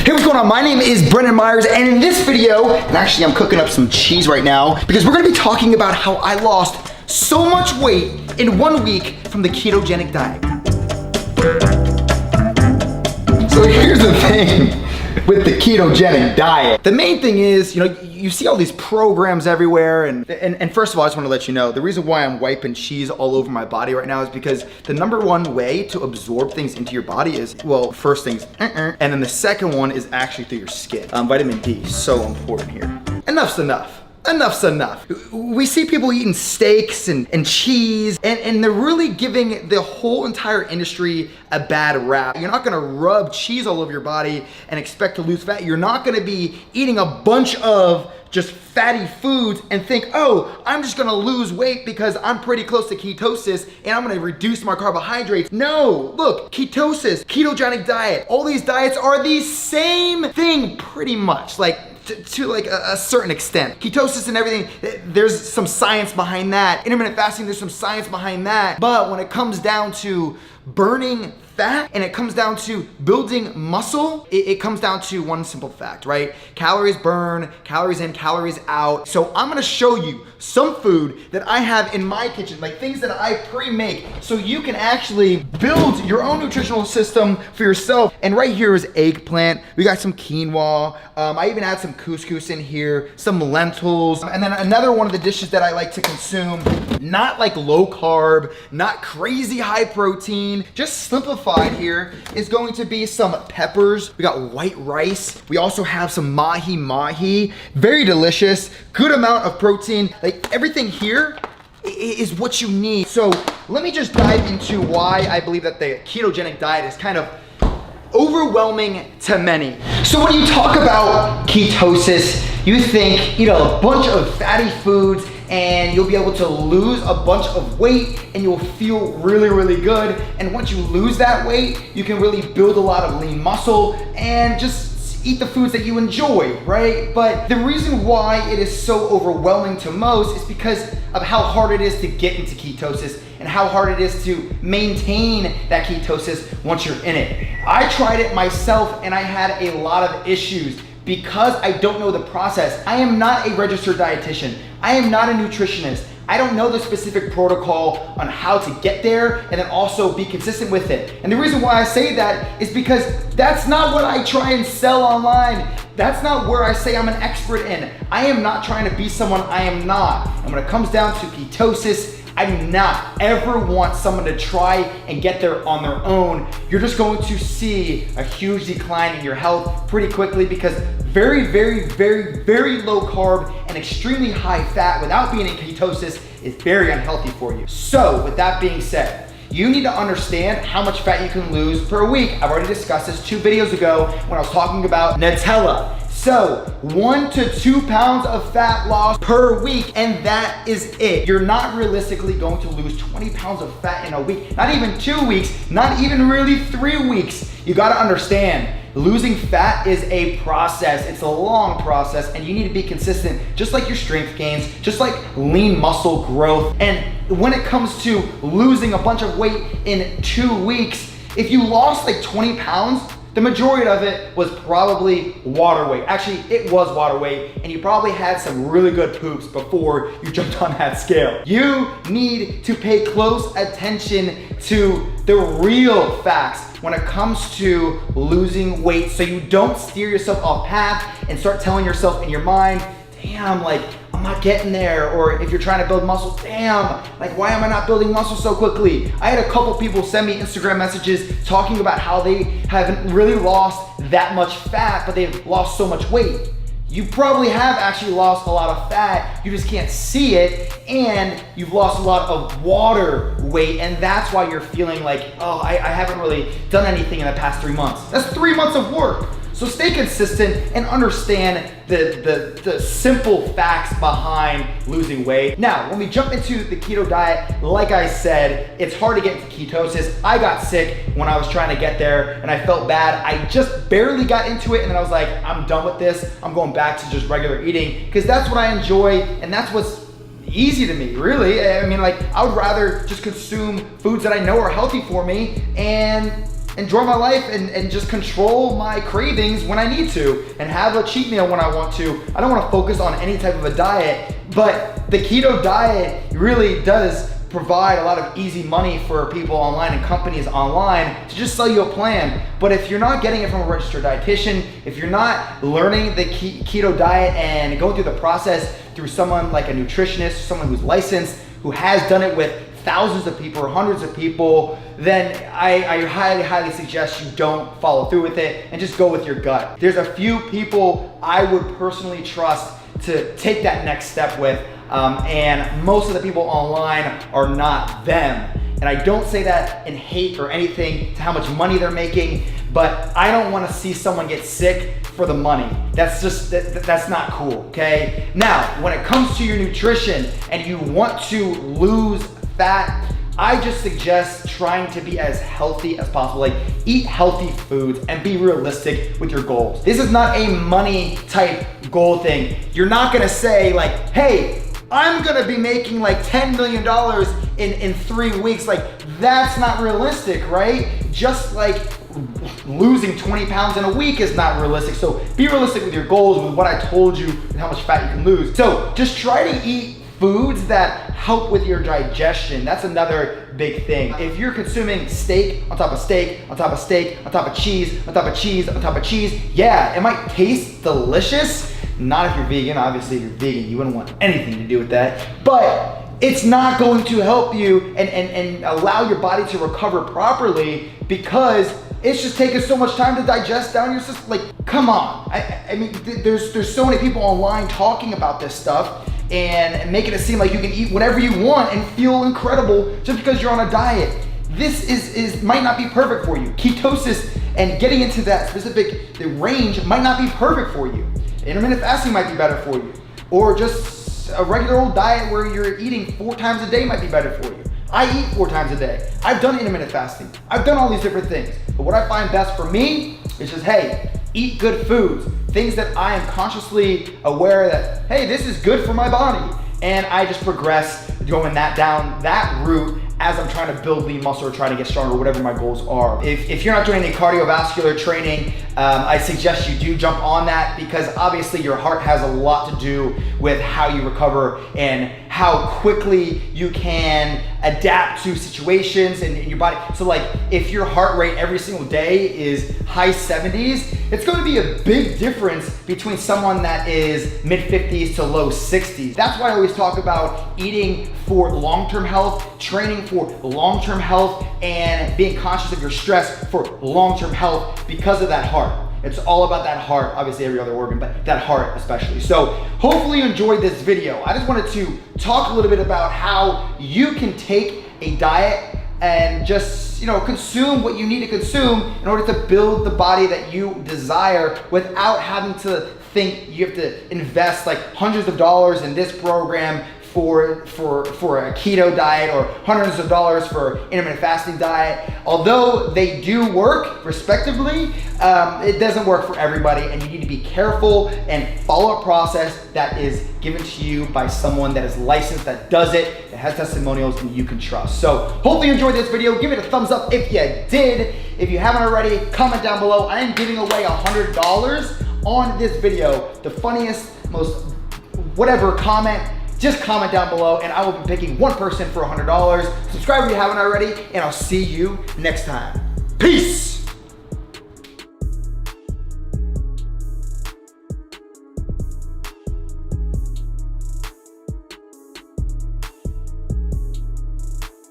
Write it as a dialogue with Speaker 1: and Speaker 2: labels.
Speaker 1: Hey, what's going on? My name is Brendan Meyers, and in this video, and actually I'm cooking up some cheese right now, because we're gonna be talking about how I lost so much weight in 1 week from the ketogenic diet. So here's the thing with the ketogenic diet. The main thing is, you see all these programs everywhere, and first of all, I just want to let you know, the reason why I'm wiping cheese all over my body right now is because the #1 way to absorb things into your body is, well, first things, and then the second one is actually through your skin. Vitamin D, so important here. Enough's enough. Enough's enough. We see people eating steaks and cheese, and they're really giving the whole entire industry a bad rap. You're not gonna rub cheese all over your body and expect to lose fat. You're not gonna be eating a bunch of just fatty foods and think, oh, I'm just gonna lose weight because I'm pretty close to ketosis and I'm gonna reduce my carbohydrates. No, look, ketosis, ketogenic diet, all these diets are the same thing pretty much. To like a certain extent. Ketosis and everything, there's some science behind that. Intermittent fasting, there's some science behind that. But when it comes down to burning fat and it comes down to building muscle, it comes down to one simple fact, right? Calories burn, calories in, calories out. So I'm gonna show you some food that I have in my kitchen, like things that I pre-make, so you can actually build your own nutritional system for yourself. And right here is eggplant. We got some quinoa. I even add some couscous in here, some lentils. And then another one of the dishes that I like to consume, not like low carb, not crazy high protein, just simplified here, is going to be some peppers. We got white rice. We also have some mahi. Very delicious, good amount of protein. Like everything here is what you need. So let me just dive into why I believe that the ketogenic diet is kind of overwhelming to many. So when you talk about ketosis, you think, a bunch of fatty foods and you'll be able to lose a bunch of weight and you'll feel really, really good. And once you lose that weight, you can really build a lot of lean muscle and just eat the foods that you enjoy, right? But the reason why it is so overwhelming to most is because of how hard it is to get into ketosis and how hard it is to maintain that ketosis once you're in it. I tried it myself and I had a lot of issues because I don't know the process. I am not a registered dietitian. I am not a nutritionist. I don't know the specific protocol on how to get there and then also be consistent with it. And the reason why I say that is because that's not what I try and sell online. That's not where I say I'm an expert in. I am not trying to be someone I am not. And when it comes down to ketosis, I do not ever want someone to try and get there on their own. You're just going to see a huge decline in your health pretty quickly because very, very, very, very low carb and extremely high fat without being in ketosis is very unhealthy for you. So with that being said, you need to understand how much fat you can lose per week. I've already discussed this 2 videos ago when I was talking about Nutella. So 1 to 2 pounds of fat loss per week, and that is it. You're not realistically going to lose 20 pounds of fat in a week, not even 2 weeks, not even really 3 weeks. You gotta understand, losing fat is a process. It's a long process and you need to be consistent, just like your strength gains, just like lean muscle growth. And when it comes to losing a bunch of weight in 2 weeks, if you lost like 20 pounds, the majority of it was probably water weight. Actually, it was water weight, and you probably had some really good poops before you jumped on that scale. You need to pay close attention to the real facts when it comes to losing weight so you don't steer yourself off path and start telling yourself in your mind, damn, like, I'm not getting there. Or if you're trying to build muscle, damn, like why am I not building muscle so quickly? I had a couple people send me Instagram messages talking about how they haven't really lost that much fat, but they've lost so much weight. You probably have actually lost a lot of fat, you just can't see it, and you've lost a lot of water weight, and that's why you're feeling like, oh, I haven't really done anything in the past 3 months. That's 3 months of work. So stay consistent and understand the simple facts behind losing weight. Now, when we jump into the keto diet, like I said, it's hard to get into ketosis. I got sick when I was trying to get there and I felt bad. I just barely got into it and then I was like, I'm done with this. I'm going back to just regular eating because that's what I enjoy and that's what's easy to me, really. I mean, like, I would rather just consume foods that I know are healthy for me and enjoy my life and just control my cravings when I need to and have a cheat meal when I want to. I don't want to focus on any type of a diet, but the keto diet really does provide a lot of easy money for people online and companies online to just sell you a plan. But if you're not getting it from a registered dietitian, if you're not learning the keto diet and going through the process through someone like a nutritionist, someone who's licensed, who has done it with thousands of people or hundreds of people, then I highly suggest you don't follow through with it and just go with your gut. There's a few people I would personally trust to take that next step with, and most of the people online are not them. And I don't say that in hate or anything to how much money they're making, but I don't want to see someone get sick for the money. That's just, that's not cool, okay? Now, when it comes to your nutrition and you want to lose fat, I just suggest trying to be as healthy as possible. Like, eat healthy foods and be realistic with your goals. This is not a money type goal thing. You're not gonna say like, hey, I'm gonna be making like $10 million in 3 weeks. Like, that's not realistic, right? Just like losing 20 pounds in a week is not realistic. So be realistic with your goals, with what I told you and how much fat you can lose. So just try to eat foods that help with your digestion. That's another big thing. If you're consuming steak on top of steak, on top of steak, on top of cheese, on top of cheese, on top of cheese, yeah, it might taste delicious. Not if you're vegan. Obviously, if you're vegan, you wouldn't want anything to do with that. But it's not going to help you and allow your body to recover properly, because it's just taking so much time to digest down your system. Like, come on. I mean, there's so many people online talking about this stuff and making it seem like you can eat whatever you want and feel incredible just because you're on a diet. This might not be perfect for you. Ketosis and getting into that specific range might not be perfect for you. Intermittent fasting might be better for you. Or just a regular old diet where you're eating 4 times a day might be better for you. I eat 4 times a day. I've done intermittent fasting. I've done all these different things. But what I find best for me is just, hey, eat good foods. Things that I am consciously aware that, hey, this is good for my body. And I just progress going down that route as I'm trying to build lean muscle or trying to get stronger, whatever my goals are. If you're not doing any cardiovascular training, I suggest you do jump on that, because obviously your heart has a lot to do with how you recover and how quickly you can adapt to situations in your body. So like, if your heart rate every single day is high 70s, it's going to be a big difference between someone that is mid 50s to low 60s. That's why I always talk about eating for long-term health, training for long-term health, and being conscious of your stress for long-term health because of that heart. It's all about that heart, obviously every other organ, but that heart especially. So hopefully you enjoyed this video. I just wanted to talk a little bit about how you can take a diet and just, consume what you need to consume in order to build the body that you desire without having to think you have to invest like hundreds of dollars in this program for a keto diet, or hundreds of dollars for intermittent fasting diet. Although they do work respectively, it doesn't work for everybody, and you need to be careful and follow a process that is given to you by someone that is licensed, that does it, that has testimonials, and you can trust. So hopefully you enjoyed this video. Give it a thumbs up if you did. If you haven't already, comment down below. I am giving away $100 on this video. The funniest, most whatever comment, just comment down below and I will be picking one person for $100. Subscribe if you haven't already, and I'll see you next time. Peace!